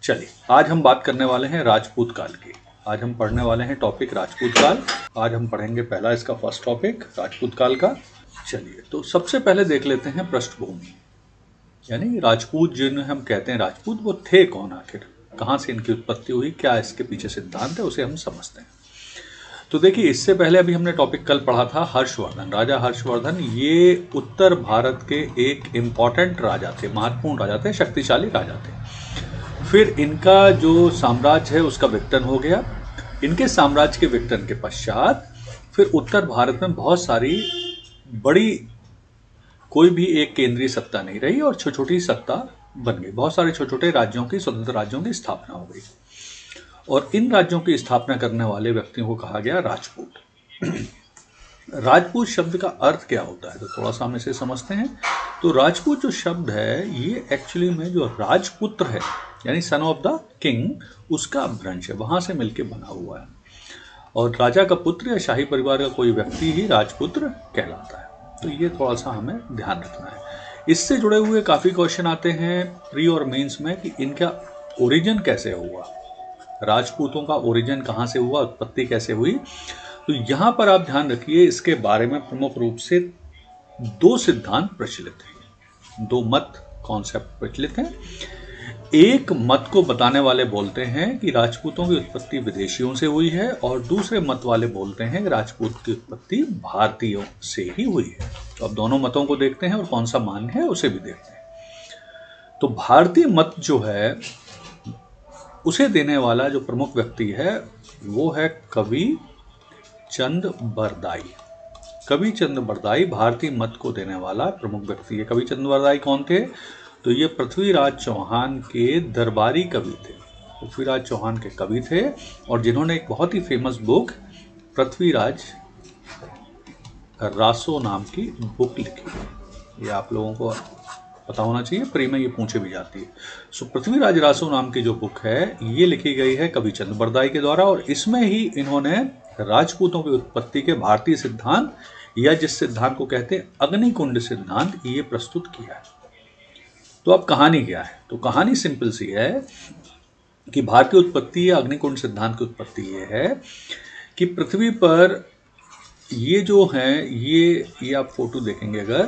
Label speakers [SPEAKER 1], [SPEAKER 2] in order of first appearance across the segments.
[SPEAKER 1] चलिए, आज हम बात करने वाले हैं राजपूत काल की। आज हम पढ़ने वाले हैं टॉपिक राजपूत काल। आज हम पढ़ेंगे पहला इसका फर्स्ट टॉपिक राजपूत काल का। चलिए, तो सबसे पहले देख लेते हैं पृष्ठभूमि, यानी राजपूत जिन्हें हम कहते हैं राजपूत, वो थे कौन आखिर, कहाँ से इनकी उत्पत्ति हुई, क्या इसके पीछे सिद्धांत है, उसे हम समझते हैं। तो देखिए, इससे पहले अभी हमने टॉपिक कल पढ़ा था हर्षवर्धन, राजा हर्षवर्धन। ये उत्तर भारत के एक इम्पॉर्टेंट राजा थे, महत्वपूर्ण राजा थे, शक्तिशाली राजा थे। फिर इनका जो साम्राज्य है उसका विघटन हो गया। इनके साम्राज्य के विघटन के पश्चात फिर उत्तर भारत में बहुत सारी बड़ी, कोई भी एक केंद्रीय सत्ता नहीं रही और छोटी छोटी सत्ता बन गई। बहुत सारे छोटे छोटे राज्यों की, स्वतंत्र राज्यों की स्थापना हो गई और इन राज्यों की स्थापना करने वाले व्यक्तियों को कहा गया राजपूत। राजपूत शब्द का अर्थ क्या होता है, तो थोड़ा सा हम इसे समझते हैं। तो राजपूत जो शब्द है, ये एक्चुअली में जो राजपुत्र है, यानी सन ऑफ द किंग, उसका अपभ्रंश है, वहां से मिलके बना हुआ है। और राजा का पुत्र या शाही परिवार का कोई व्यक्ति ही राजपुत्र कहलाता है। तो ये थोड़ा सा हमें ध्यान रखना है। इससे जुड़े हुए काफी क्वेश्चन आते हैं प्री और मेंस में कि इनका ओरिजिन कैसे हुआ, राजपूतों का ओरिजिन कहाँ से हुआ, उत्पत्ति कैसे हुई। तो यहाँ पर आप ध्यान रखिए, इसके बारे में प्रमुख रूप से दो सिद्धांत प्रचलित हैं, दो मत, कॉन्सेप्ट प्रचलित हैं। एक मत को बताने वाले बोलते हैं कि राजपूतों की उत्पत्ति विदेशियों से हुई है, और दूसरे मत वाले बोलते हैं कि राजपूत की उत्पत्ति भारतीयों से ही हुई है। तो अब दोनों मतों को देखते हैं और कौन सा मान्य है उसे भी देखते हैं। तो भारतीय मत जो है, उसे देने वाला जो प्रमुख व्यक्ति है वो है कवि चंद बरदाई। कवि चंद बरदाई भारतीय मत को देने वाला प्रमुख व्यक्ति है। कवि चंद बरदाई कौन थे, तो ये पृथ्वीराज चौहान के दरबारी कवि थे। पृथ्वीराज चौहान के कवि थे और जिन्होंने एक बहुत ही फेमस बुक पृथ्वीराज रासो नाम की बुक लिखी। ये आप लोगों को पता होना चाहिए, प्री में ये पूछे भी जाती है। सो पृथ्वीराज रासो नाम की जो बुक है, ये लिखी गई है कवि चंद बरदाई के द्वारा, और इसमें ही इन्होंने राजपूतों की उत्पत्ति के भारतीय सिद्धांत, या जिस सिद्धांत को कहते हैं अग्निकुंड सिद्धांत, ये प्रस्तुत किया है। तो अब कहानी क्या है, तो कहानी सिंपल सी है कि भारतीय उत्पत्ति या अग्निकुंड सिद्धांत की उत्पत्ति ये है कि पृथ्वी पर ये जो हैं, ये आप फोटो देखेंगे अगर,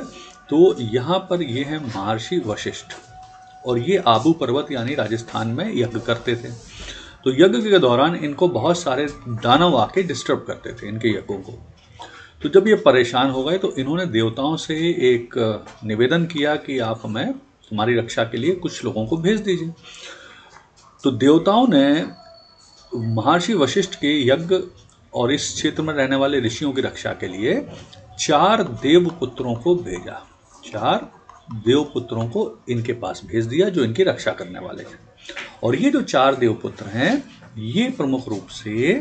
[SPEAKER 1] तो यहाँ पर ये है महर्षि वशिष्ठ, और ये आबू पर्वत यानी राजस्थान में यज्ञ करते थे। तो यज्ञ के दौरान इनको बहुत सारे दानव आके डिस्टर्ब करते थे इनके यज्ञों को। तो जब ये परेशान हो गए तो इन्होंने देवताओं से एक निवेदन किया कि आप हमें तुम्हारी रक्षा के लिए कुछ लोगों को भेज दीजिए। तो देवताओं ने महर्षि वशिष्ठ के यज्ञ और इस क्षेत्र में रहने वाले ऋषियों की रक्षा के लिए 4 देवपुत्रों को भेजा। 4 देवपुत्रों को इनके पास भेज दिया जो इनकी रक्षा करने वाले थे। और ये जो 4 देवपुत्र हैं, ये प्रमुख रूप से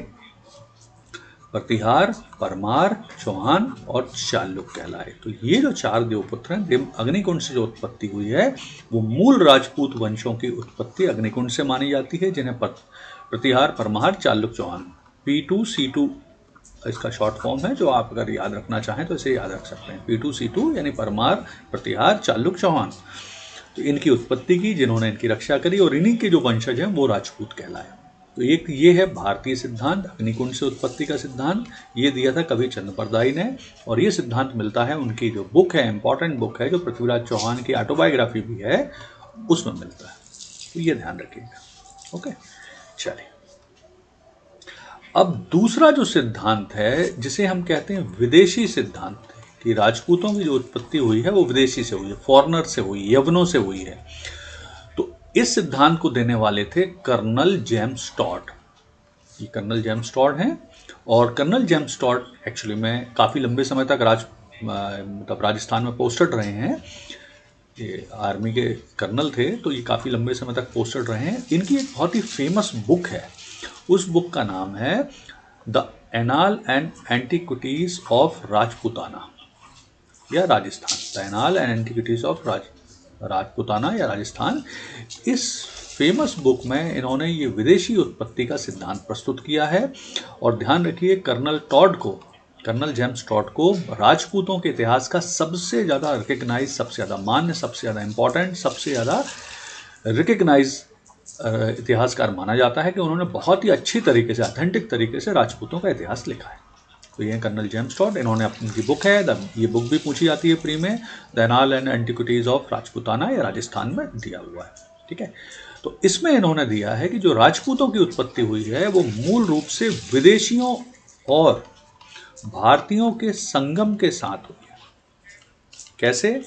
[SPEAKER 1] प्रतिहार, परमार, चौहान और चालुक कहलाए। तो ये जो 4 देवपुत्र हैं, अग्निकुंड से जो उत्पत्ति हुई है, वो मूल राजपूत वंशों की उत्पत्ति अग्निकुंड से मानी जाती है, जिन्हें प्रतिहार, परमार, चालुक, चौहान, P2C2 इसका शॉर्ट फॉर्म है, जो आप अगर याद रखना चाहें तो इसे याद रख सकते हैं। P2C2 यानी परमार, प्रतिहार, चालुक, चौहान। तो इनकी उत्पत्ति की, जिन्होंने इनकी रक्षा करी, और इन्हीं के जो वंशज हैं वो राजपूत कहलाए। तो एक ये है भारतीय सिद्धांत, अग्निकुंड से उत्पत्ति का सिद्धांत। ये दिया था कवि चंद बरदाई ने, और ये सिद्धांत मिलता है उनकी जो बुक है, इंपॉर्टेंट बुक है, जो पृथ्वीराज चौहान की ऑटोबायोग्राफी भी है, उसमें मिलता है। तो ये ध्यान रखिएगा। ओके, चलिए। अब दूसरा जो सिद्धांत है, जिसे हम कहते हैं विदेशी सिद्धांत, कि राजपूतों की जो उत्पत्ति हुई है वो विदेशी से हुई है, फॉरेनर से हुई, यवनों से हुई है। तो इस सिद्धांत को देने वाले थे कर्नल जेम्स टॉड। ये कर्नल जेम्स टॉड हैं, और कर्नल जेम्स टॉड एक्चुअली में काफ़ी लंबे समय तक मतलब राजस्थान में पोस्टेड रहे हैं। ये आर्मी के कर्नल थे, तो ये काफ़ी लंबे समय तक पोस्टेड रहे हैं। इनकी एक बहुत ही फेमस बुक है, उस बुक का नाम है the annal and antiquities of Rajputana या Rajasthan. The annal and antiquities of Rajputana या राजस्थान। इस फेमस बुक में इन्होंने ये विदेशी उत्पत्ति का सिद्धांत प्रस्तुत किया है। और ध्यान रखिए, कर्नल जेम्स टॉड को राजपूतों के इतिहास का सबसे ज़्यादा रिकग्नाइज, सबसे ज़्यादा मान्य, सबसे ज़्यादा इंपॉर्टेंट, सबसे ज़्यादा रिकग्नाइज इतिहासकार माना जाता है कि उन्होंने बहुत ही अच्छी तरीके से, ऑथेंटिक तरीके से राजपूतों का इतिहास लिखा है। तो ये कर्नल जेम्स टॉड, इन्होंने अपनी बुक है, ये बुक भी पूछी जाती है प्री में, the annal and antiquities of Rajputana, ये राजस्थान में दिया हुआ है। ठीक है, तो इसमें इन्होंने दिया है कि जो राजपूतों की उत्पत्ति हुई है वो मूल रूप से विदेशियों और भारतीयों के संगम के साथ हुई है। कैसे?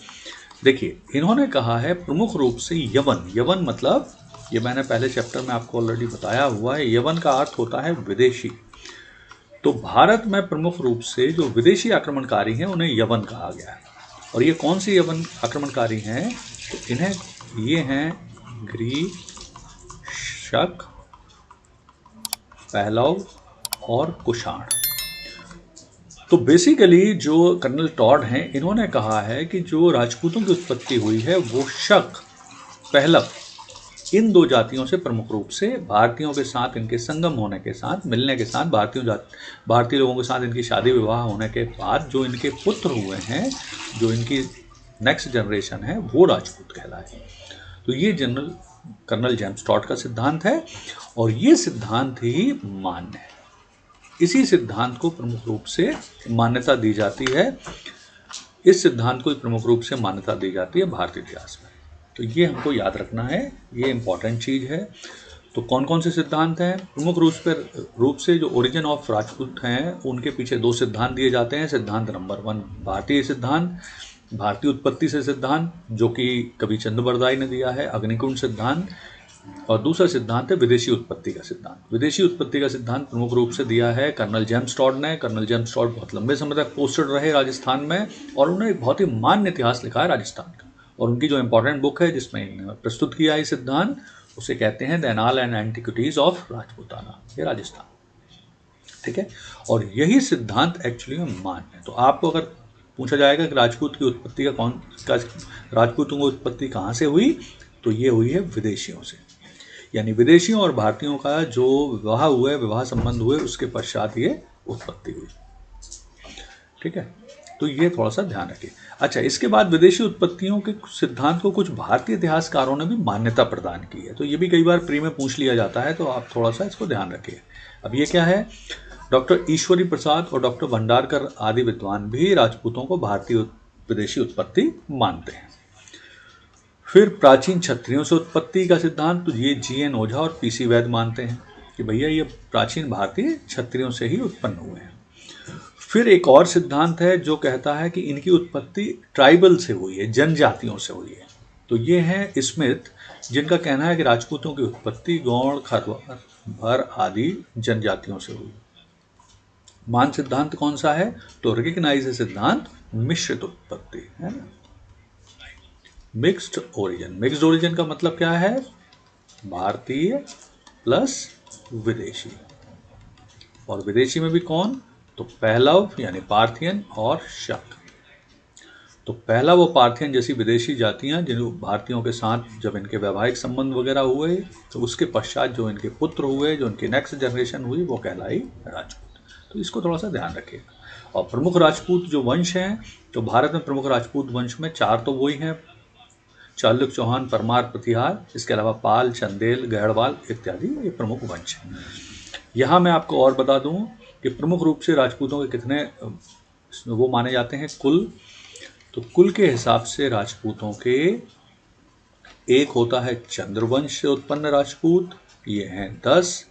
[SPEAKER 1] देखिए, इन्होंने कहा है प्रमुख रूप से यवन, यवन मतलब, ये मैंने पहले चैप्टर में आपको ऑलरेडी बताया हुआ है, यवन का अर्थ होता है विदेशी। तो भारत में प्रमुख रूप से जो विदेशी आक्रमणकारी हैं उन्हें यवन कहा गया है। और ये कौन सी यवन आक्रमणकारी हैं? तो इन्हें, ये हैं ग्रीक, शक, पहलव और कुषाण। तो बेसिकली जो कर्नल टॉड हैं, इन्होंने कहा है कि जो राजपूतों की उत्पत्ति हुई है वो शक, पहलव, इन दो जातियों से प्रमुख रूप से, भारतीयों के साथ इनके संगम होने के साथ, मिलने के साथ, भारतीय लोगों के साथ इनकी शादी विवाह होने के बाद जो इनके पुत्र हुए हैं, जो इनकी नेक्स्ट जनरेशन है, वो राजपूत कहलाए। तो ये जनरल कर्नल जेम्स टॉड का सिद्धांत है और ये सिद्धांत ही मान्य है। इसी सिद्धांत को प्रमुख रूप से मान्यता दी जाती है, इस सिद्धांत को प्रमुख रूप से मान्यता दी जाती है भारतीय इतिहास में। तो ये हमको याद रखना है, ये इंपॉर्टेंट चीज़ है। तो कौन कौन से सिद्धांत हैं? प्रमुख रूप से जो ओरिजिन ऑफ राजपूत हैं उनके पीछे दो सिद्धांत दिए जाते हैं। सिद्धांत नंबर 1 भारतीय सिद्धांत, भारतीय उत्पत्ति से सिद्धांत, जो कि कवि चंद्र बरदाई ने दिया है, अग्निकुंड सिद्धांत। और दूसरा सिद्धांत है विदेशी उत्पत्ति का सिद्धांत। विदेशी उत्पत्ति का सिद्धांत प्रमुख रूप से दिया है कर्नल जेम्स टॉड ने। कर्नल जेम्स टॉड बहुत लंबे समय तक पोस्टेड रहे राजस्थान में और उन्होंने एक बहुत ही मान्य इतिहास लिखा है राजस्थान का। और उनकी जो इंपॉर्टेंट बुक है जिसमें इन्होंने प्रस्तुत किया है सिद्धांत, उसे कहते हैं the annal and antiquities of Rajputana, ये राजस्थान। ठीक है, और यही सिद्धांत एक्चुअली में मान्य है। तो आपको अगर पूछा जाएगा कि राजपूत की उत्पत्ति राजपूतों की उत्पत्ति कहाँ से हुई, तो ये हुई है विदेशियों से, यानी विदेशियों और भारतीयों का जो विवाह संबंध हुए उसके पश्चात ये उत्पत्ति हुई। ठीक है, तो ये थोड़ा सा ध्यान रखिए। अच्छा, इसके बाद विदेशी उत्पत्तियों के सिद्धांत को कुछ भारतीय इतिहासकारों ने भी मान्यता प्रदान की है। तो ये भी कई बार प्री में पूछ लिया जाता है, तो आप थोड़ा सा इसको ध्यान रखिए। अब ये क्या है? डॉक्टर ईश्वरी प्रसाद और डॉक्टर भंडारकर आदि विद्वान भी राजपूतों को भारतीय विदेशी उत्पत्ति मानते हैं। फिर प्राचीन क्षत्रियों से उत्पत्ति का सिद्धांत, तो ये GN ओझा और PC वैद्य मानते हैं कि भैया ये प्राचीन भारतीय क्षत्रियों से ही उत्पन्न हुए हैं। फिर एक और सिद्धांत है जो कहता है कि इनकी उत्पत्ति ट्राइबल से हुई है, जनजातियों से हुई है। तो ये हैं स्मिथ, जिनका कहना है कि राजपूतों की उत्पत्ति गौड़, खरवार, भर आदि जनजातियों से हुई। मान सिद्धांत कौन सा है? तो रिकग्नाइज सिद्धांत मिश्रित उत्पत्ति है ना, मिक्स्ड ओरिजिन। मिक्स्ड ओरिजिन का मतलब क्या है? भारतीय प्लस विदेशी। और विदेशी में भी कौन? तो पहलव यानी पार्थियन और शक। तो पहलव और पार्थियन जैसी विदेशी जातियां जिन भारतीयों के साथ जब इनके वैवाहिक संबंध वगैरह हुए, तो उसके पश्चात जो इनके पुत्र हुए, जो इनकी नेक्स्ट जनरेशन हुई, वो कहलाई राजपूत। तो इसको थोड़ा सा ध्यान रखिएगा। और प्रमुख राजपूत जो वंश हैं, तो भारत में प्रमुख राजपूत वंश में 4 तो वही हैं, चालुक्य, चौहान, परमार, प्रतिहार। इसके अलावा पाल, चंदेल, गहड़वाल इत्यादि ये प्रमुख वंश हैं। यहाँ मैं आपको और बता दूँ कि प्रमुख रूप से राजपूतों के कितने वो माने जाते हैं कुल। तो कुल के हिसाब से राजपूतों के एक होता है चंद्रवंश से उत्पन्न राजपूत, ये हैं 10।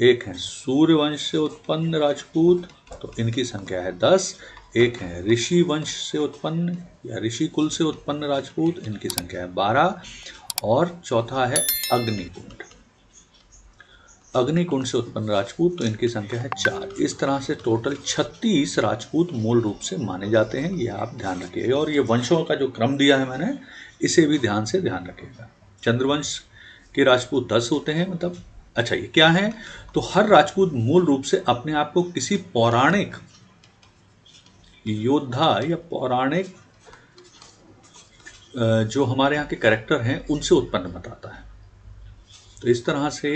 [SPEAKER 1] एक है सूर्यवंश से उत्पन्न राजपूत, तो इनकी संख्या है 10। एक है ऋषि वंश से उत्पन्न या ऋषि कुल से उत्पन्न राजपूत, इनकी संख्या है 12। और चौथा है अग्निकुंड, अग्निकुंड से उत्पन्न राजपूत, तो इनकी संख्या है 4। इस तरह से टोटल 36 राजपूत मूल रूप से माने जाते हैं, ये आप ध्यान रखिएगा। और ये वंशों का जो क्रम दिया है मैंने, इसे भी ध्यान से ध्यान रखिएगा। चंद्रवंश के राजपूत 10 होते हैं, मतलब अच्छा ये क्या है? तो हर राजपूत मूल रूप से अपने आप को किसी पौराणिक योद्धा या पौराणिक जो हमारे यहाँ के कैरेक्टर हैं उनसे उत्पन्न बताता है। तो इस तरह से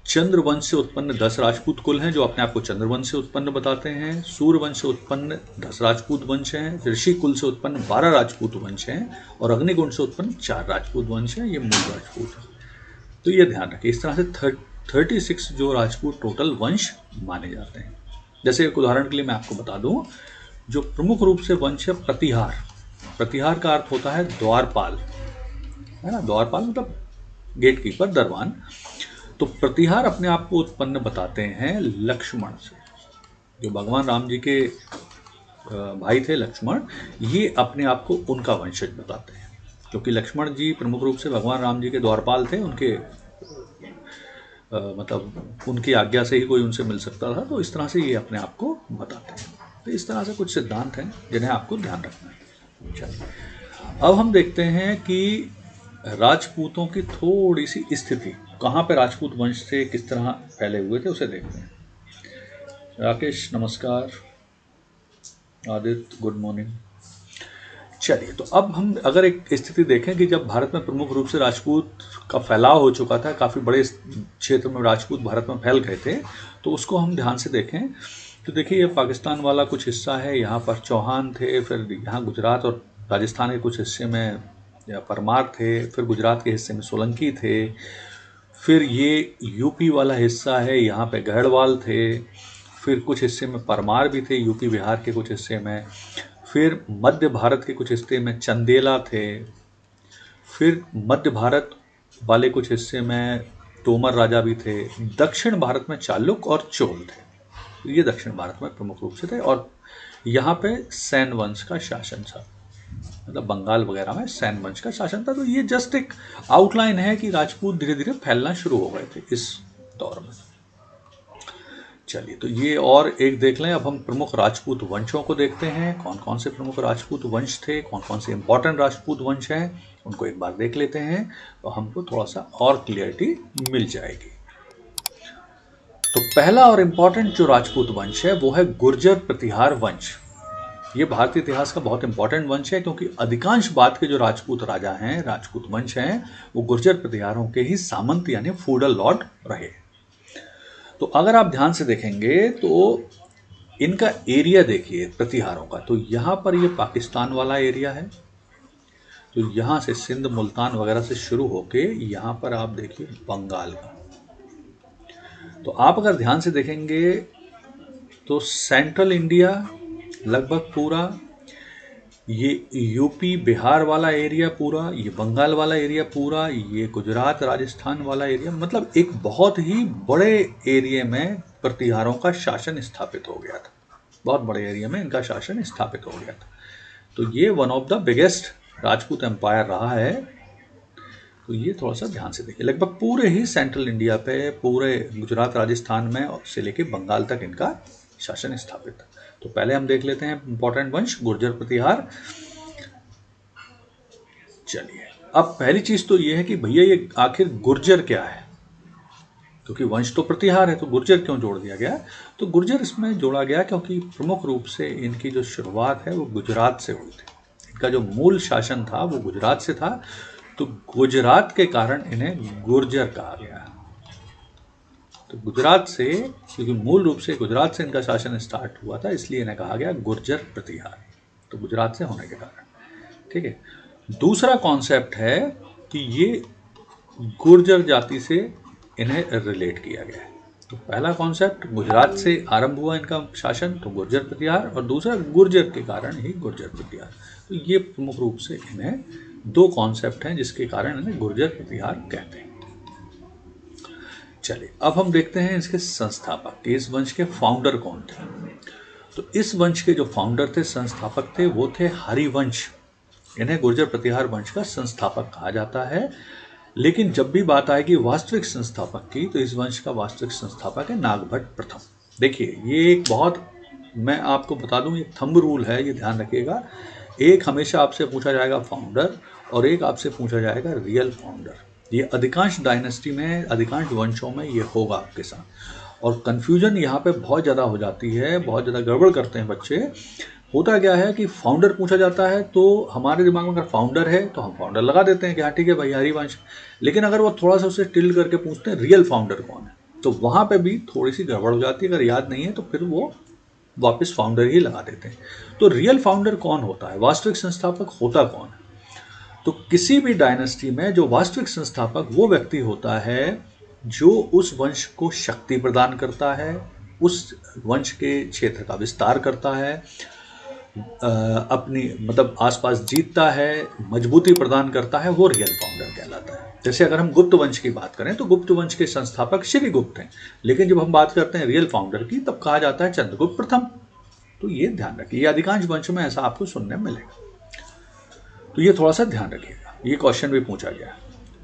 [SPEAKER 1] चंद्रवंश से उत्पन्न 10 राजपूत कुल हैं जो अपने आप को चंद्रवंश से उत्पन्न बताते हैं। सूर्यवंश से उत्पन्न 10 राजपूत वंश हैं। ऋषि कुल से उत्पन्न 12 राजपूत वंश हैं और अग्निकुंड से उत्पन्न 4 राजपूत वंश हैं। ये मूल राजपूत हैं। तो ये ध्यान रखिए। इस तरह से 36 जो राजपूत टोटल वंश माने जाते हैं। जैसे एक उदाहरण के लिए मैं आपको बता दूं, जो प्रमुख रूप से वंश है प्रतिहार। प्रतिहार का अर्थ होता है द्वारपाल, है ना। द्वारपाल मतलब गेट कीपर, दरबान। तो प्रतिहार अपने आप को उत्पन्न बताते हैं लक्ष्मण से। जो भगवान राम जी के भाई थे लक्ष्मण, ये अपने आप को उनका वंशज बताते हैं, क्योंकि लक्ष्मण जी प्रमुख रूप से भगवान राम जी के द्वारपाल थे। उनके मतलब उनकी आज्ञा से ही कोई उनसे मिल सकता था। तो इस तरह से ये अपने आप को बताते हैं। तो इस तरह से कुछ सिद्धांत हैं जिन्हें आपको ध्यान रखना है। चलिए, अब हम देखते हैं कि राजपूतों की थोड़ी सी स्थिति, कहाँ पे राजपूत वंश से किस तरह फैले हुए थे, उसे देखते हैं। राकेश नमस्कार, आदित्य गुड मॉर्निंग। चलिए, तो अब हम अगर एक स्थिति देखें कि जब भारत में प्रमुख रूप से राजपूत का फैलाव हो चुका था, काफ़ी बड़े क्षेत्र में राजपूत भारत में फैल गए थे, तो उसको हम ध्यान से देखें तो देखिए ये पाकिस्तान वाला कुछ हिस्सा है, यहाँ पर चौहान थे, फिर यहाँ गुजरात और राजस्थान के कुछ हिस्से में परमार थे, फिर गुजरात के हिस्से में सोलंकी थे, फिर ये यूपी वाला हिस्सा है, यहाँ पे गढ़वाल थे, फिर कुछ हिस्से में परमार भी थे, यूपी बिहार के कुछ हिस्से में, फिर मध्य भारत के कुछ हिस्से में चंदेला थे, फिर मध्य भारत वाले कुछ हिस्से में तोमर राजा भी थे, दक्षिण भारत में चालुक और चोल थे। ये दक्षिण भारत में प्रमुख रूप से थे, और यहाँ पे सैन वंश का शासन था, मतलब बंगाल वगैरह में सैन वंश का शासन था। तो ये जस्ट एक आउटलाइन है कि राजपूत धीरे धीरे फैलना शुरू हो गए थे इस दौर में। चलिए, तो ये और एक देख लें। अब हम प्रमुख राजपूत वंशों को देखते हैं, कौन कौन से प्रमुख राजपूत वंश थे, कौन कौन से इंपॉर्टेंट राजपूत वंश हैं, उनको एक बार देख लेते हैं तो हमको थोड़ा सा और क्लियरिटी मिल जाएगी। तो पहला और इंपॉर्टेंट जो राजपूत वंश है वो है गुर्जर प्रतिहार वंश। ये भारतीय इतिहास का बहुत इंपॉर्टेंट वंश है, क्योंकि अधिकांश बाद के जो राजपूत राजा हैं, राजपूत वंश हैं, वो गुर्जर प्रतिहारों के ही सामंत यानी फ्यूडल लॉर्ड रहे। तो अगर आप ध्यान से देखेंगे तो इनका एरिया देखिए प्रतिहारों का, तो यहाँ पर ये पाकिस्तान वाला एरिया है। तो यहाँ से सिंध मुल्तान वगैरह से शुरू होके यहाँ पर आप देखिए बंगाल का। तो आप अगर ध्यान से देखेंगे तो सेंट्रल इंडिया लगभग पूरा, ये यूपी बिहार वाला एरिया पूरा, ये बंगाल वाला एरिया पूरा, ये गुजरात राजस्थान वाला एरिया, मतलब एक बहुत ही बड़े एरिया में प्रतिहारों का शासन स्थापित हो गया था। बहुत बड़े एरिया में इनका शासन स्थापित हो गया था। तो ये one of the biggest Rajput empire रहा है। तो ये थोड़ा सा ध्यान से देखिए, लगभग पूरे ही सेंट्रल इंडिया पे, पूरे गुजरात राजस्थान में से लेके बंगाल तक इनका शासन स्थापित था। तो पहले हम देख लेते हैं इंपॉर्टेंट वंश गुर्जर प्रतिहार। चलिए, अब पहली चीज तो ये है कि भैया ये आखिर गुर्जर क्या है, क्योंकि वंश तो प्रतिहार है, तो गुर्जर क्यों जोड़ दिया गया? तो गुर्जर इसमें जोड़ा गया क्योंकि प्रमुख रूप से इनकी जो शुरुआत है वो गुजरात से हुई थी। इनका जो मूल शासन था वो गुजरात से था, तो गुजरात के कारण इन्हें गुर्जर कहा गया। तो गुजरात से, क्योंकि मूल रूप से गुजरात से इनका शासन स्टार्ट हुआ था, इसलिए इन्हें कहा गया गुर्जर प्रतिहार, तो गुजरात से होने के कारण। ठीक है। दूसरा कॉन्सेप्ट है कि ये गुर्जर जाति से इन्हें रिलेट किया गया है। तो पहला कॉन्सेप्ट, गुजरात से आरंभ हुआ इनका शासन, तो गुर्जर प्रतिहार, और दूसरा गुर्जर के कारण ही गुर्जर प्रतिहार। तो ये प्रमुख रूप से इन्हें दो कॉन्सेप्ट हैं जिसके कारण इन्हें गुर्जर प्रतिहार कहते हैं। चलिए, अब हम देखते हैं इसके संस्थापक, इस वंश के फाउंडर कौन थे। तो इस वंश के जो फाउंडर थे, संस्थापक थे, वो थे हरिवंश। इन्हें गुर्जर प्रतिहार वंश का संस्थापक कहा जाता है। लेकिन जब भी बात आएगी वास्तविक संस्थापक की, तो इस वंश का वास्तविक संस्थापक है नागभट्ट प्रथम। देखिए, ये एक बहुत, मैं आपको बता दूं, ये थंब रूल है, ये ध्यान रखिएगा। एक हमेशा आपसे पूछा जाएगा फाउंडर, और एक आपसे पूछा जाएगा रियल फाउंडर। ये अधिकांश डायनेस्टी में, अधिकांश वंशों में ये होगा आपके साथ। और कन्फ्यूजन यहाँ पे बहुत ज़्यादा हो जाती है, बहुत ज़्यादा गड़बड़ करते हैं बच्चे। होता क्या है कि फाउंडर पूछा जाता है, तो हमारे दिमाग में अगर फाउंडर है तो हम फाउंडर लगा देते हैं कि हाँ ठीक है भाई हरिवंश। लेकिन अगर वो थोड़ा सा उसे टिल्ड करके पूछते हैं रियल फाउंडर कौन है, तो वहाँ पे भी थोड़ी सी गड़बड़ हो जाती है। अगर याद नहीं है तो फिर वो वापस फाउंडर ही लगा देते हैं। तो रियल फाउंडर कौन होता है, वास्तविक संस्थापक होता कौन है? तो किसी भी डायनेस्टी में जो वास्तविक संस्थापक वो व्यक्ति होता है जो उस वंश को शक्ति प्रदान करता है, उस वंश के क्षेत्र का विस्तार करता है, अपनी मतलब आसपास जीतता है, मजबूती प्रदान करता है, वो रियल फाउंडर कहलाता है। जैसे अगर हम गुप्त वंश की बात करें तो गुप्त वंश के संस्थापक श्रीगुप्त हैं, लेकिन जब हम बात करते हैं रियल फाउंडर की तब कहा जाता है चंद्रगुप्त प्रथम। तो ये ध्यान रखिए, ये अधिकांश वंश में ऐसा आपको सुनने में मिलेगा, तो ये थोड़ा सा ध्यान रखिएगा, ये क्वेश्चन भी पूछा गया।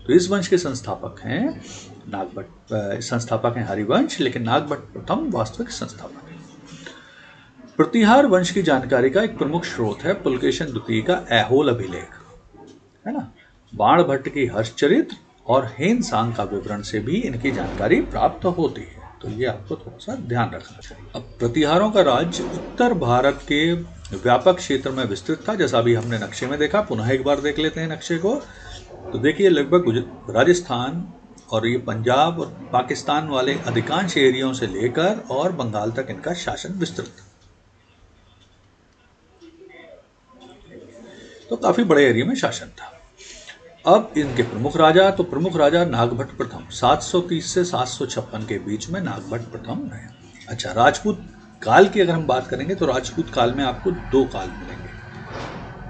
[SPEAKER 1] तो इस वंश के संस्थापक हैं नागभट्ट, संस्थापक हैं हरिवंश, लेकिन नागभट्ट प्रथम वास्तविक संस्थापक है। प्रतिहार वंश की जानकारी का एक प्रमुख स्रोत है पुलकेशन द्वितीय का ऐहोल अभिलेख, है ना। बाणभट्ट की हर्षचरित्र और हेन सांग का विवरण से भी इनकी जानकारी प्राप्त होती है, तो ये आपको थोड़ा सा ध्यान रखना चाहिए। अब प्रतिहारों का राज्य उत्तर भारत के व्यापक क्षेत्र में विस्तृत था, जैसा अभी हमने नक्शे में देखा। पुनः एक बार देख लेते हैं नक्शे को। तो देखिए लगभग राजस्थान और ये पंजाब और पाकिस्तान वाले अधिकांश एरियाओं से लेकर और बंगाल तक इनका शासन विस्तृत था। तो काफी बड़े एरिया में शासन था। अब इनके प्रमुख राजा, तो प्रमुख राजा नागभट्ट प्रथम 730 से 756 के बीच में नागभट्ट प्रथम रहे। अच्छा, राजपूत काल की अगर हम बात करेंगे तो राजपूत काल में आपको दो काल मिलेंगे,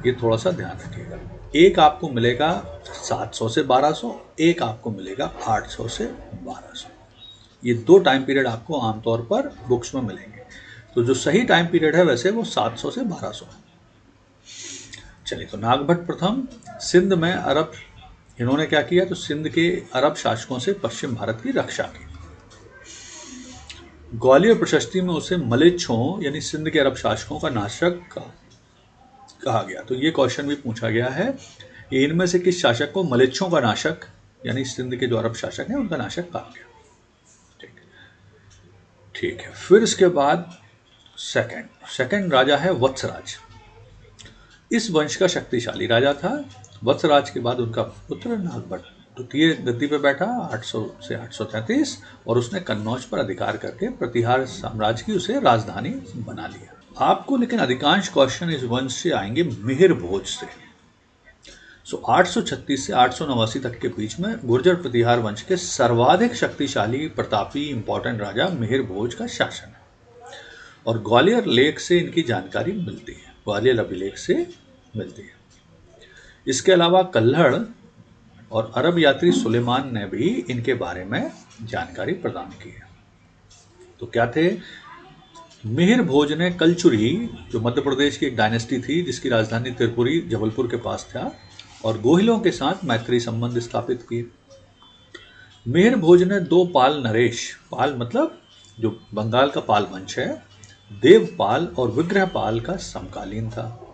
[SPEAKER 1] ये थोड़ा सा ध्यान रखिएगा। एक आपको मिलेगा 700 से 1200, एक आपको मिलेगा 800 से 1200। ये दो टाइम पीरियड आपको आमतौर पर बुक्स में मिलेंगे। तो जो सही टाइम पीरियड है वैसे वो 700 से 1200 है। चलिए, तो नागभट्ट प्रथम सिंध में अरब, इन्होंने क्या किया, तो सिंध के अरब शासकों से पश्चिम भारत की रक्षा की। ग्वालियर प्रशस्ति में उसे मलेच्छों यानी सिंध के अरब शासकों का नाशक कहा गया। तो ये क्वेश्चन भी पूछा गया है, इनमें से किस शासक को मलेच्छों का नाशक यानी सिंध के जो अरब शासक हैं उनका नाशक कहा गया। ठीक है। फिर इसके बाद सेकंड राजा है वत्सराज। इस वंश का शक्तिशाली राजा था। वत्सराज के बाद उनका पुत्र नागभट्ट द्वितीय गद्दी पर बैठा 800 से 833, और उसने कन्नौज पर अधिकार करके प्रतिहार साम्राज्य की उसे राजधानी बना लिया। आपको लेकिन अधिकांश क्वेश्चन इस वंश से आएंगे मिहिर भोज से। 836 से 889 तक के बीच में गुर्जर प्रतिहार वंश के सर्वाधिक शक्तिशाली प्रतापी इंपॉर्टेंट राजा मिहिर भोज का शासन है, और ग्वालियर लेख से इनकी जानकारी मिलती है, ग्वालियर अभिलेख से मिलती है। इसके अलावा कल्हड़ और अरब यात्री सुलेमान ने भी इनके बारे में जानकारी प्रदान की है। तो क्या थे, मिहिर भोज ने कलचुरी, जो मध्य प्रदेश की एक डायनेस्टी थी जिसकी राजधानी त्रिपुरी जबलपुर के पास था, और गोहिलों के साथ मैत्री संबंध स्थापित किए। मिहिर भोज ने दो पाल नरेश, पाल मतलब जो बंगाल का पाल वंश है, देवपाल और विग्रहपाल का समकालीन था।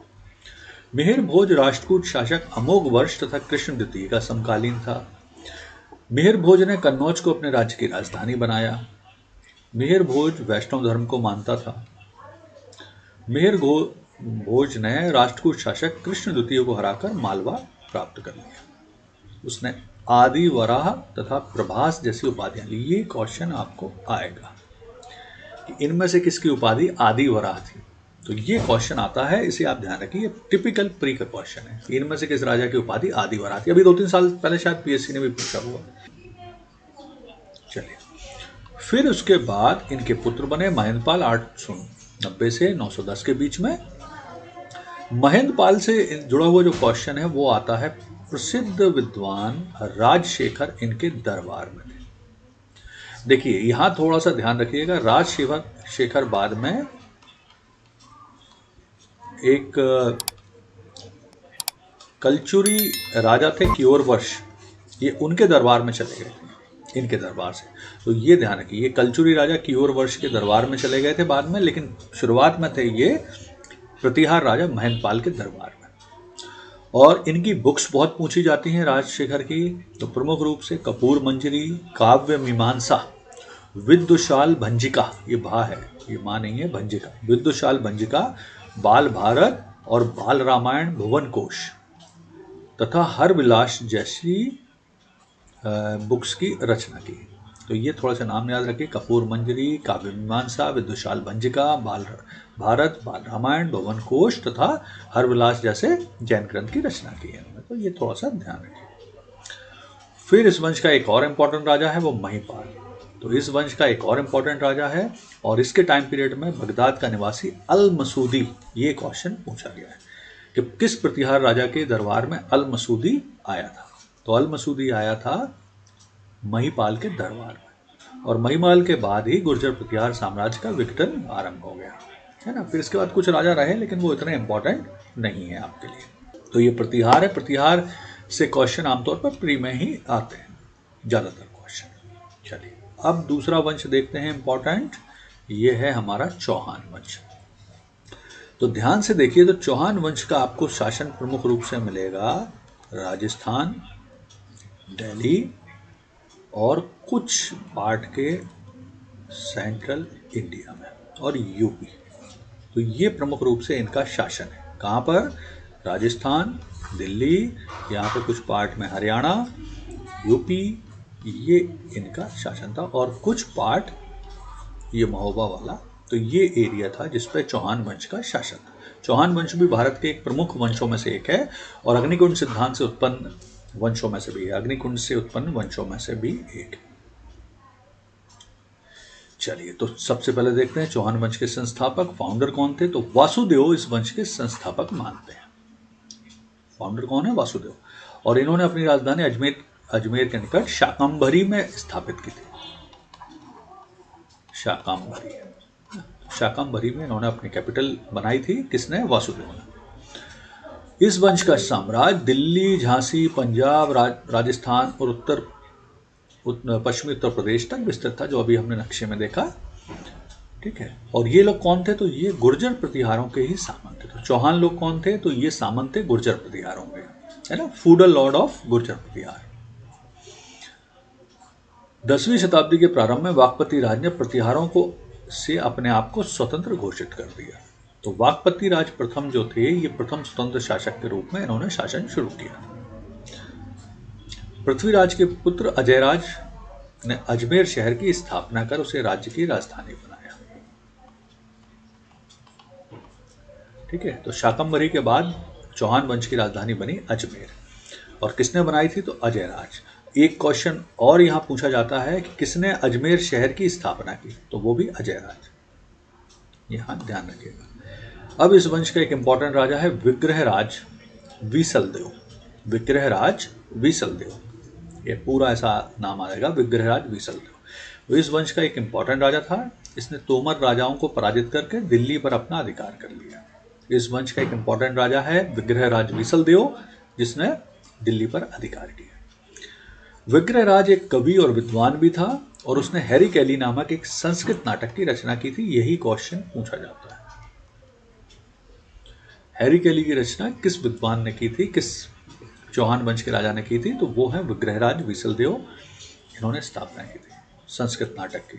[SPEAKER 1] मिहिर भोज राष्ट्रकूट शासक अमोघ वर्ष तथा कृष्ण द्वितीय का समकालीन था। मिहिर भोज ने कन्नौज को अपने राज्य की राजधानी बनाया। मिहिर भोज वैष्णव धर्म को मानता था। मिहिर भोज ने राष्ट्रकूट शासक कृष्ण द्वितीय को हराकर मालवा प्राप्त कर लिया। उसने आदि वराह तथा प्रभास जैसी उपाधियां ली। ये क्वेश्चन आपको आएगा कि इनमें से किसकी उपाधि आदि वराह थी, तो ये क्वेश्चन आता है, इसे आप ध्यान रखिए, टिपिकल प्री का क्वेश्चन है। इनमें से किस राजा की उपाधि आदि वराह थी, अभी 2-3 साल पहले शायद पीएससी ने भी पूछा हुआ। चलिए, फिर उसके बाद इनके पुत्र बने महेंद्रपाल 890 से 910 के बीच में। महेंद्रपाल से जुड़ा हुआ जो क्वेश्चन है वो आता है, प्रसिद्ध विद्वान राजशेखर इनके दरबार में थे। देखिए यहां थोड़ा सा ध्यान रखिएगा, राजशेखर बाद में एक कलचुरी राजा थे कियोर वर्ष, ये उनके दरबार में चले गए थे, इनके दरबार से। तो ये ध्यान रखिए, ये कलचुरी राजा कियोर वर्ष के दरबार में चले गए थे बाद में, लेकिन शुरुआत में थे ये प्रतिहार राजा महेंद्रपाल के दरबार में। और इनकी बुक्स बहुत पूछी जाती हैं राजशेखर की। तो प्रमुख रूप से कपूर मंजरी, काव्य मीमांसा, विद्युशाल भंजिका, ये भा है, ये माँ नहीं है, भंजिका, विद्युशाल भंजिका, बाल भारत और बाल रामायण भुवन कोश तथा हर विलास जैसी बुक्स की रचना की। तो ये थोड़ा सा नाम याद रखिए, कपूर मंजरी, काव्य मीमांसा, विद्युशाल भंजिका, बाल भारत, बाल रामायण, भुवन कोश तथा हर विलास जैसे जैन ग्रंथ की रचना की है। तो ये थोड़ा सा ध्यान रखिए। फिर इस वंश का एक और इम्पोर्टेंट राजा है वो महिपाल। तो इस वंश का एक और इम्पोर्टेंट राजा है और इसके टाइम पीरियड में बगदाद का निवासी अल मसूदी, ये क्वेश्चन पूछा गया है कि किस प्रतिहार राजा के दरबार में अल मसूदी आया था। तो अल मसूदी आया था महिपाल के दरबार में, और महिपाल के बाद ही गुर्जर प्रतिहार साम्राज्य का विघटन आरंभ हो गया, है ना। फिर इसके बाद कुछ राजा रहे लेकिन वो इतने इंपॉर्टेंट नहीं है आपके लिए। तो ये प्रतिहार है, प्रतिहार से क्वेश्चन आमतौर पर प्री में ही आते हैं ज्यादातर क्वेश्चन। चलिए अब दूसरा वंश देखते हैं इंपॉर्टेंट, ये है हमारा चौहान वंश। तो ध्यान से देखिए, तो चौहान वंश का आपको शासन प्रमुख रूप से मिलेगा राजस्थान, दिल्ली और कुछ पार्ट के सेंट्रल इंडिया में और यूपी। तो ये प्रमुख रूप से इनका शासन है। कहाँ पर? राजस्थान, दिल्ली, यहाँ पर कुछ पार्ट में हरियाणा, यूपी, ये इनका शासन था, और कुछ पार्ट ये महोबा वाला, तो ये एरिया था जिस पर चौहान वंश का शासन था। चौहान वंश भी भारत के एक प्रमुख वंशों में से एक है और अग्निकुंड सिद्धांत से उत्पन्न वंशों में से भी है, अग्निकुंड से उत्पन्न वंशों में से भी एक। चलिए तो सबसे पहले देखते हैं चौहान वंश के संस्थापक, फाउंडर कौन थे। तो वासुदेव इस वंश के संस्थापक मानते हैं। फाउंडर कौन है? वासुदेव। और इन्होंने अपनी राजधानी अजमेर के निकट शाकंभरी में स्थापित की थी। शाकंभरी में इन्होंने अपनी कैपिटल बनाई थी। किसने? वासुदेव ने। इस वंश का साम्राज्य दिल्ली, झांसी, पंजाब, राजस्थान और पश्चिमी उत्तर प्रदेश तक विस्तृत था, जो अभी हमने नक्शे में देखा, ठीक है। और ये लोग कौन थे? तो ये गुर्जर प्रतिहारों के ही सामंत थे। तो चौहान लोग कौन थे? तो ये सामंत थे गुर्जर प्रतिहारों के, है ना, फूडल लॉर्ड ऑफ गुर्जर प्रतिहार। 10वीं शताब्दी के प्रारंभ में वाकपति राज ने प्रतिहारों को से अपने आप को स्वतंत्र घोषित कर दिया। तो वाकपति राज प्रथम जो थे, ये प्रथम स्वतंत्र शासक के रूप में इन्होंने शासन शुरू किया। पृथ्वीराज के पुत्र अजयराज ने अजमेर शहर की स्थापना कर उसे राज्य की राजधानी बनाया, ठीक है। तो शाकंभरी के बाद चौहान वंश की राजधानी बनी अजमेर, और किसने बनाई थी? तो अजयराज। एक क्वेश्चन और यहां पूछा जाता है कि किसने अजमेर शहर की स्थापना की, तो वो भी अजयराज, यहां ध्यान रखिएगा। अब इस वंश का एक इंपॉर्टेंट राजा है विग्रहराज वीसलदेव। विग्रहराज वीसलदेव, ये पूरा ऐसा नाम आएगा, विग्रहराज वीसलदेव। वो इस वंश का एक इंपॉर्टेंट राजा था। इसने तोमर राजाओं को पराजित करके दिल्ली पर अपना अधिकार कर लिया। इस वंश का एक इंपॉर्टेंट राजा है विग्रहराज वीसलदेव, जिसने दिल्ली पर अधिकार किया। विग्रहराज एक कवि और विद्वान भी था और उसने हैरी कैली नामक एक संस्कृत नाटक की रचना की थी। यही क्वेश्चन पूछा जाता है, हैरी कैली की रचना किस विद्वान ने की थी, किस चौहान वंश के राजा ने की थी? तो वो है विग्रहराज वीसलदेव। इन्होंने स्थापना की थी संस्कृत नाटक की,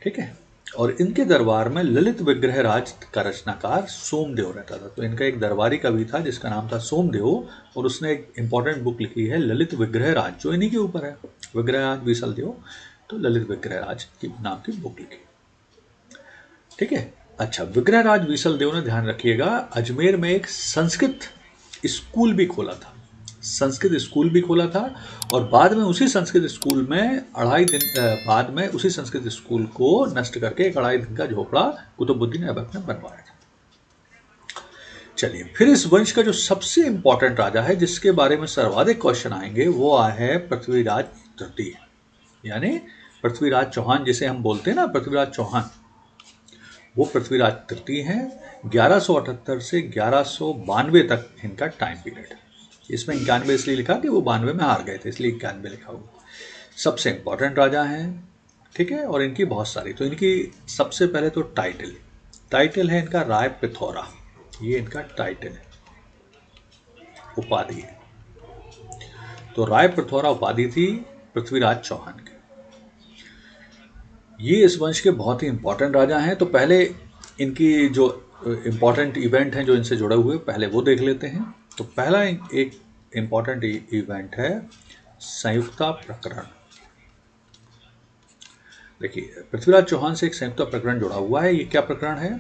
[SPEAKER 1] ठीक है। और इनके दरबार में ललित विग्रहराज का रचनाकार सोमदेव रहता था। तो इनका एक दरबारी कवि था जिसका नाम था सोमदेव, और उसने एक इंपॉर्टेंट बुक लिखी है ललित विग्रहराज, जो इन्हीं के ऊपर है, विग्रहराज वीसलदेव। तो ललित विग्रहराज की नाम की बुक लिखी, ठीक है। अच्छा, विग्रहराज वीसलदेव ने, ध्यान रखिएगा, अजमेर में एक संस्कृत स्कूल भी खोला था। संस्कृत स्कूल भी खोला था, और बाद में उसी संस्कृत स्कूल में बाद में उसी संस्कृत स्कूल को नष्ट करके एक 2.5 दिन का झोपड़ा कुतुबुद्दीन ऐबक ने बनवाया था। चलिए, फिर इस वंश का जो सबसे इंपॉर्टेंट राजा है, जिसके बारे में सर्वाधिक क्वेश्चन आएंगे, वो है पृथ्वीराज तृतीय, यानी पृथ्वीराज चौहान, जिसे हम बोलते हैं ना पृथ्वीराज चौहान, वो पृथ्वीराज तृतीय हैं। 1178 से 1192 तक इनका टाइम पीरियड है। इसमें 91 इसलिए लिखा कि वो 92 में हार गए थे, इसलिए 91 लिखा हुआ। सबसे इंपॉर्टेंट राजा हैं, ठीक है, और इनकी बहुत सारी। तो इनकी सबसे पहले तो टाइटल है इनका राय पिथौरा, ये इनका टाइटल है, उपाधि है। तो राय पिथौरा उपाधि थी पृथ्वीराज चौहान की। ये इस वंश के बहुत ही इंपॉर्टेंट राजा हैं। तो पहले इनकी जो इंपॉर्टेंट इवेंट हैं जो इनसे जुड़े हुए, पहले वो देख लेते हैं। तो पहला एक इंपॉर्टेंट इवेंट है संयुक्ता प्रकरण। देखिए, पृथ्वीराज चौहान से एक संयुक्ता प्रकरण जुड़ा हुआ है। ये क्या प्रकरण है?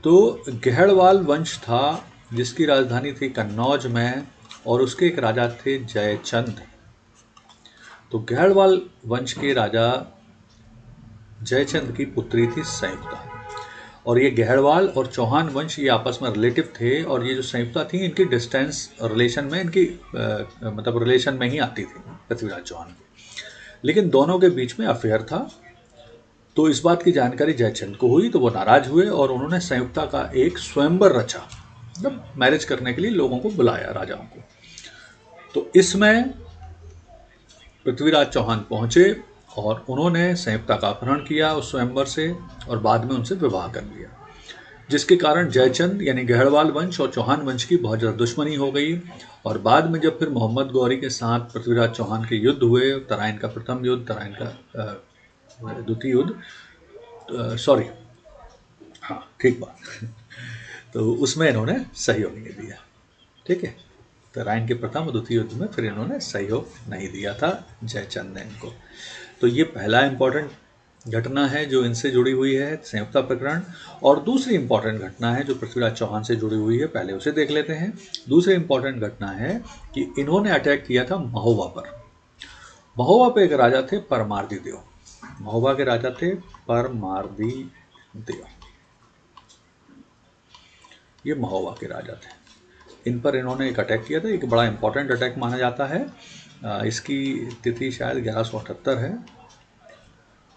[SPEAKER 1] तो गहड़वाल वंश था जिसकी राजधानी थी कन्नौज में, और उसके एक राजा थे जयचंद। तो गहड़वाल वंश के राजा जयचंद की पुत्री थी संयुक्ता, और ये गहड़वाल और चौहान वंश ये आपस में रिलेटिव थे, और ये जो संयुक्ता थी इनकी डिस्टेंस रिलेशन में इनकी मतलब रिलेशन में ही आती थी पृथ्वीराज चौहान की। लेकिन दोनों के बीच में अफेयर था। तो इस बात की जानकारी जयचंद को हुई तो वो नाराज हुए और उन्होंने संयुक्ता का एक स्वयंवर रचा, मतलब मैरिज करने के लिए लोगों को बुलाया, राजाओं को। तो इसमें पृथ्वीराज चौहान पहुंचे और उन्होंने संयुक्ता का अपहरण किया उस स्वयंवर से और बाद में उनसे विवाह कर लिया, जिसके कारण जयचंद यानी गहड़वाल वंश और चौहान वंश की बहुत ज़्यादा दुश्मनी हो गई। और बाद में जब फिर मोहम्मद गौरी के साथ पृथ्वीराज चौहान के युद्ध हुए, तराइन का प्रथम युद्ध, तराइन का द्वितीय युद्ध, सॉरी हाँ ठीक बात तो उसमें इन्होंने सहयोग नहीं दिया। ठीक है, तराइन के प्रथम और द्वितीय युद्ध में फिर इन्होंने सहयोग नहीं दिया था जयचंद ने इनको। तो ये पहला इंपॉर्टेंट घटना है जो इनसे जुड़ी हुई है, संयुक्ता प्रकरण। और दूसरी इंपॉर्टेंट घटना है जो पृथ्वीराज चौहान से जुड़ी हुई है, पहले उसे देख लेते हैं। दूसरी इंपॉर्टेंट घटना है कि इन्होंने अटैक किया था महोबा पर। महोबा पे एक राजा थे परमार्दी देव। महोबा के राजा थे परमार्दी देव, ये महोबा के राजा थे। इन पर इन्होंने एक अटैक किया था, एक बड़ा इंपॉर्टेंट अटैक माना जाता है। इसकी तिथि शायद 1178 है।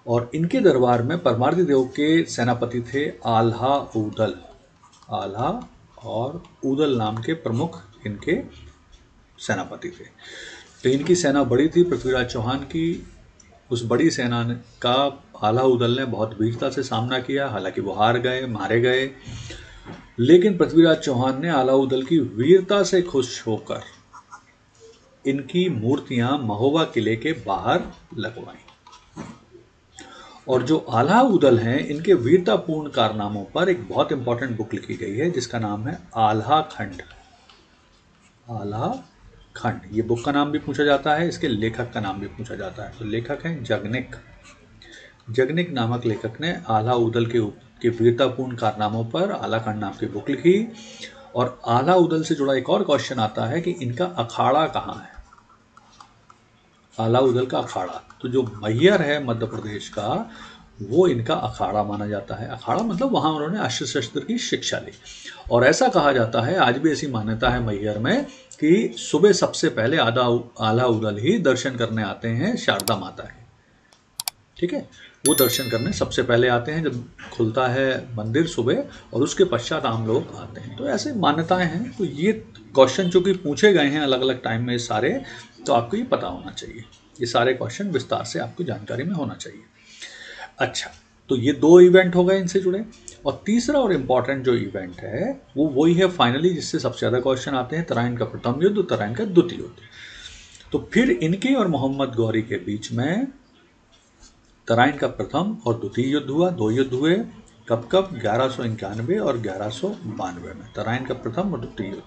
[SPEAKER 1] और इनके दरबार में परमार्दी देव के सेनापति थे आल्हा ऊदल। आल्हा और ऊदल नाम के प्रमुख इनके सेनापति थे। तो इनकी सेना बड़ी थी पृथ्वीराज चौहान की। उस बड़ी सेना का आल्हा ऊदल ने बहुत वीरता से सामना किया, हालांकि वो हार गए, मारे गए। लेकिन पृथ्वीराज चौहान ने आल्हा ऊदल की वीरता से खुश होकर इनकी मूर्तियां महोबा किले के बाहर लगवाई। और जो आल्हा ऊदल हैं, इनके वीरतापूर्ण कारनामों पर एक बहुत इंपॉर्टेंट बुक लिखी गई है जिसका नाम है आल्हा खंड। आल्हा खंड, ये बुक का नाम भी पूछा जाता है, इसके लेखक का नाम भी पूछा जाता है। तो लेखक हैं जगनिक। जगनिक नामक लेखक ने आल्हा ऊदल के वीरतापूर्ण कारनामों पर आल्हा खंड नाम की बुक लिखी। और आल्हा ऊदल से जुड़ा एक और क्वेश्चन आता है कि इनका अखाड़ा कहाँ है। आल्हा ऊदल का अखाड़ा, तो जो मैहर है मध्य प्रदेश का, वो इनका अखाड़ा माना जाता है। अखाड़ा मतलब वहाँ उन्होंने अस्त्र शस्त्र की शिक्षा ली। और ऐसा कहा जाता है, आज भी ऐसी मान्यता है मैहर में, कि सुबह सबसे पहले आल्हा ऊदल ही दर्शन करने आते हैं शारदा माता के। ठीक है, वो दर्शन करने सबसे पहले आते हैं जब खुलता है मंदिर सुबह, और उसके पश्चात आम लोग आते हैं। तो ऐसे मान्यताएं हैं। तो ये क्वेश्चन चूंकि पूछे गए हैं अलग अलग टाइम में सारे, तो आपको ये पता होना चाहिए। ये सारे क्वेश्चन विस्तार से आपको जानकारी में होना चाहिए। अच्छा, तो ये दो इवेंट हो गए इनसे जुड़े। और तीसरा और इम्पॉर्टेंट जो इवेंट है वो वही है फाइनली जिससे सबसे ज़्यादा क्वेश्चन आते हैं, तराइन का प्रथम युद्ध, तराइन का द्वितीय युद्ध। तो फिर इनके और मोहम्मद गौरी के बीच में तराइन का प्रथम और द्वितीय युद्ध हुआ। दो युद्ध हुए। कब कब? 1191 और 1192 में तराइन का प्रथम और द्वितीय युद्ध।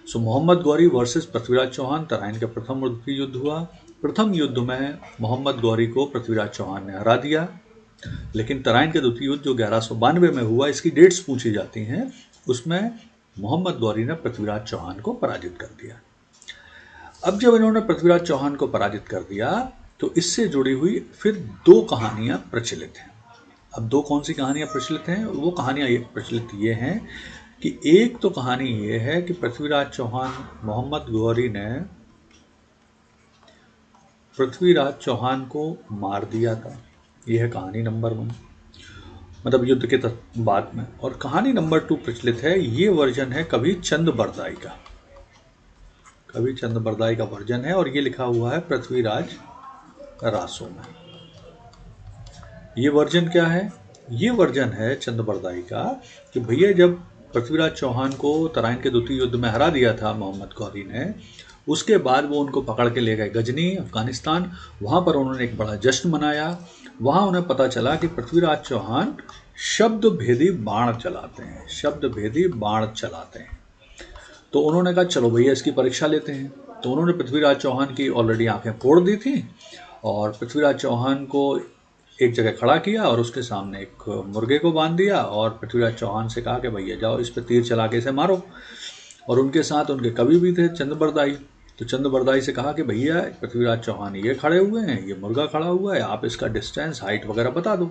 [SPEAKER 1] सो मोहम्मद गौरी वर्सेस पृथ्वीराज चौहान, तराइन का प्रथम और द्वितीय युद्ध हुआ। प्रथम युद्ध में मोहम्मद गौरी को पृथ्वीराज चौहान ने हरा दिया। लेकिन तराइन का द्वितीय युद्ध जो 1192 में हुआ, इसकी डेट्स पूछी जाती हैं, उसमें मोहम्मद गौरी ने पृथ्वीराज चौहान को पराजित कर दिया। अब जब इन्होंने पृथ्वीराज चौहान को पराजित कर दिया तो इससे जुड़ी हुई फिर दो कहानियां प्रचलित हैं। अब दो कौन सी कहानियां प्रचलित हैं? वो कहानियां प्रचलित ये हैं कि एक तो कहानी ये है कि पृथ्वीराज चौहान, मोहम्मद गौरी ने पृथ्वीराज चौहान को मार दिया था। यह है कहानी नंबर 1, मतलब युद्ध के बाद में। और कहानी नंबर 2 प्रचलित है, ये वर्जन है कवि चंद बरदाई का। कवि चंद बरदाई का वर्जन है और ये लिखा हुआ है पृथ्वीराज रासों में। ये वर्जन क्या है? ये वर्जन है चंद बरदाई का कि भैया जब पृथ्वीराज चौहान को तराइन के द्वितीय युद्ध में हरा दिया था मोहम्मद गौरी ने, उसके बाद वो उनको पकड़ के ले गए गजनी, अफगानिस्तान। वहाँ पर उन्होंने एक बड़ा जश्न मनाया। वहाँ उन्हें पता चला कि पृथ्वीराज चौहान शब्द भेदी बाण चलाते हैं, शब्द भेदी बाण चलाते हैं। तो उन्होंने कहा चलो भैया इसकी परीक्षा लेते हैं। तो उन्होंने पृथ्वीराज चौहान की ऑलरेडी आंखें फोड़ दी थी और पृथ्वीराज चौहान को एक जगह खड़ा किया और उसके सामने एक मुर्गे को बांध दिया और पृथ्वीराज चौहान से कहा कि भैया जाओ इस पर तीर चला के इसे मारो। और उनके साथ उनके कवि भी थे चंद्रबरदाई। तो चंद्रबरदाई से कहा कि भैया पृथ्वीराज चौहान ये खड़े हुए हैं, ये मुर्गा खड़ा हुआ है, आप इसका डिस्टेंस हाइट वगैरह बता दो।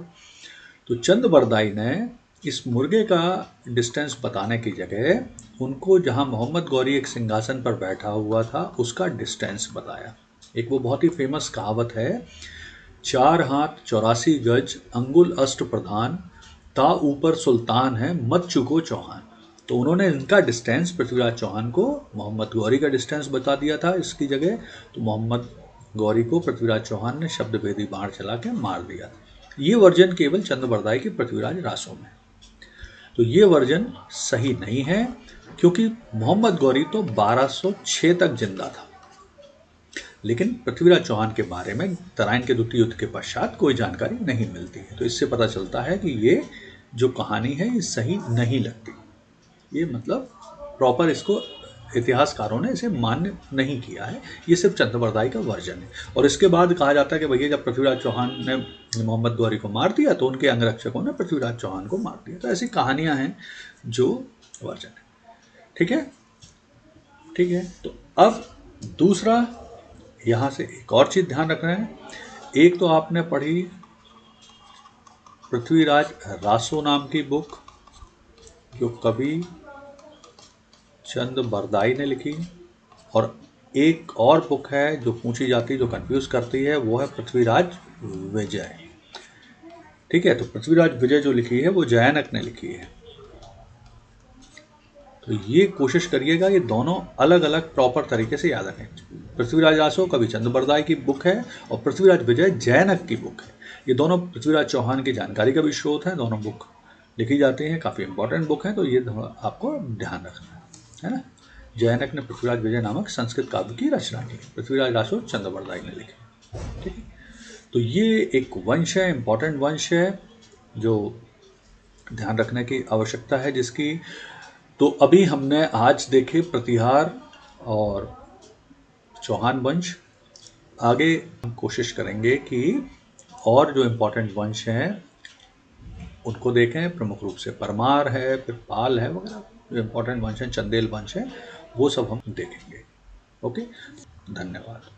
[SPEAKER 1] तो चंद्रबरदाई ने इस मुर्गे का डिस्टेंस बताने की जगह उनको जहां मोहम्मद गौरी एक सिंहासन पर बैठा हुआ था उसका डिस्टेंस बताया। एक वो बहुत ही फेमस कहावत है, 4 हाथ 84 गज अंगुल अष्ट प्रधान, ता ऊपर सुल्तान है मत चुको चौहान। तो उन्होंने इनका डिस्टेंस पृथ्वीराज चौहान को मोहम्मद गौरी का डिस्टेंस बता दिया था इसकी जगह। तो मोहम्मद गौरी को पृथ्वीराज चौहान ने शब्दभेदी बाण चला के मार दिया था। ये वर्जन केवल चंद्रबरदाई की पृथ्वीराज रासो में। तो ये वर्जन सही नहीं है क्योंकि मोहम्मद गौरी तो 1206 तक जिंदा था, लेकिन पृथ्वीराज चौहान के बारे में तराइन के द्वितीय युद्ध के पश्चात कोई जानकारी नहीं मिलती है। तो इससे पता चलता है कि ये जो कहानी है ये सही नहीं लगती। ये मतलब प्रॉपर इसको इतिहासकारों ने इसे मान्य नहीं किया है, ये सिर्फ चंद्रबरदाई का वर्जन है। और इसके बाद कहा जाता है कि भैया जब पृथ्वीराज चौहान ने मोहम्मद गौरी को मार दिया तो उनके अंगरक्षकों ने पृथ्वीराज चौहान को मार दिया। तो ऐसी कहानियां हैं जो वर्जन है। ठीक है, ठीक है। तो अब दूसरा यहाँ से एक और चीज़ ध्यान रखना है। एक तो आपने पढ़ी पृथ्वीराज रासो नाम की बुक जो कवि चंद्रबरदाई ने लिखी, और एक और बुक है जो पूछी जाती है जो कंफ्यूज करती है, वो है पृथ्वीराज विजय। ठीक है, तो पृथ्वीराज विजय जो लिखी है वो जयानक ने लिखी है। तो ये कोशिश करिएगा ये दोनों अलग अलग प्रॉपर तरीके से याद रखें। पृथ्वीराज रासो कवि चंद्रबरदाई की बुक है और पृथ्वीराज विजय जयानक की बुक है। ये दोनों पृथ्वीराज चौहान की जानकारी का भी स्रोत है, दोनों बुक लिखी जाती हैं, काफ़ी इंपॉर्टेंट बुक है। तो ये आपको ध्यान रखना है ना। जयानक ने पृथ्वीराज विजय नामक संस्कृत काव्य की रचना की, पृथ्वीराज रासो चंद्रबरदाई ने लिखी। ठीक है, तो ये एक वंश है, इंपॉर्टेंट वंश है जो ध्यान रखने की आवश्यकता है जिसकी। तो अभी हमने आज देखे प्रतिहार और चौहान वंश। आगे हम कोशिश करेंगे कि और जो इम्पोर्टेंट वंश हैं उनको देखें, प्रमुख रूप से परमार है, फिर पाल है वगैरह जो इम्पोर्टेंट वंश हैं, चंदेल वंश है, वो सब हम देखेंगे। ओके, धन्यवाद।